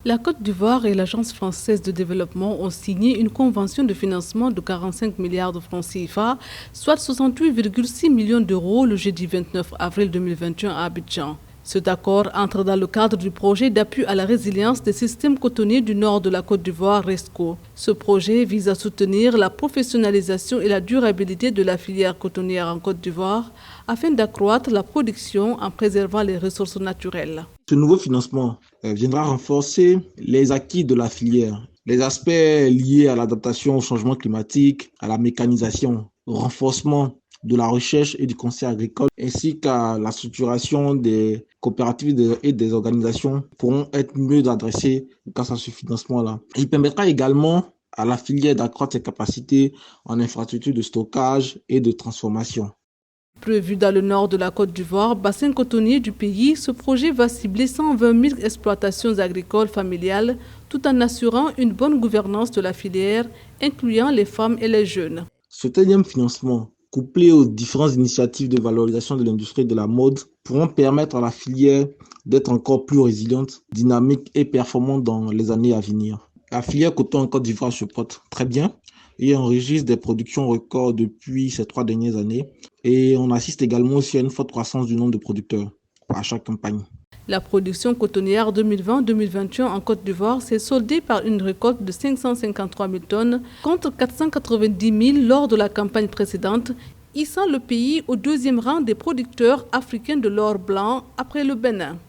La Côte d'Ivoire et l'Agence française de développement ont signé une convention de financement de 45 milliards de francs CFA, soit 68,6 millions d'euros le jeudi 29 avril 2021 à Abidjan. Cet accord entre dans le cadre du projet d'appui à la résilience des systèmes cotonniers du nord de la Côte d'Ivoire, RESCO. Ce projet vise à soutenir la professionnalisation et la durabilité de la filière cotonnière en Côte d'Ivoire afin d'accroître la production en préservant les ressources naturelles. Ce nouveau financement viendra renforcer les acquis de la filière, les aspects liés à l'adaptation au changement climatique, à la mécanisation, au renforcement de la recherche et du conseil agricole, ainsi qu'à la structuration des coopératives et des organisations pourront être mieux adressées grâce à ce financement-là. Il permettra également à la filière d'accroître ses capacités en infrastructures de stockage et de transformation. Prévu dans le nord de la Côte d'Ivoire, bassin cotonnier du pays, ce projet va cibler 120 000 exploitations agricoles familiales tout en assurant une bonne gouvernance de la filière, incluant les femmes et les jeunes. Ce énième financement, couplé aux différentes initiatives de valorisation de l'industrie de la mode, pourront permettre à la filière d'être encore plus résiliente, dynamique et performante dans les années à venir. La filière coton en Côte d'Ivoire se porte très bien et enregistre des productions records depuis ces 3 dernières années. Et on assiste également aussi à une forte croissance du nombre de producteurs à chaque campagne. La production cotonnière 2020-2021 en Côte d'Ivoire s'est soldée par une récolte de 553 000 tonnes contre 490 000 lors de la campagne précédente, hissant le pays au deuxième rang des producteurs africains de l'or blanc après le Bénin.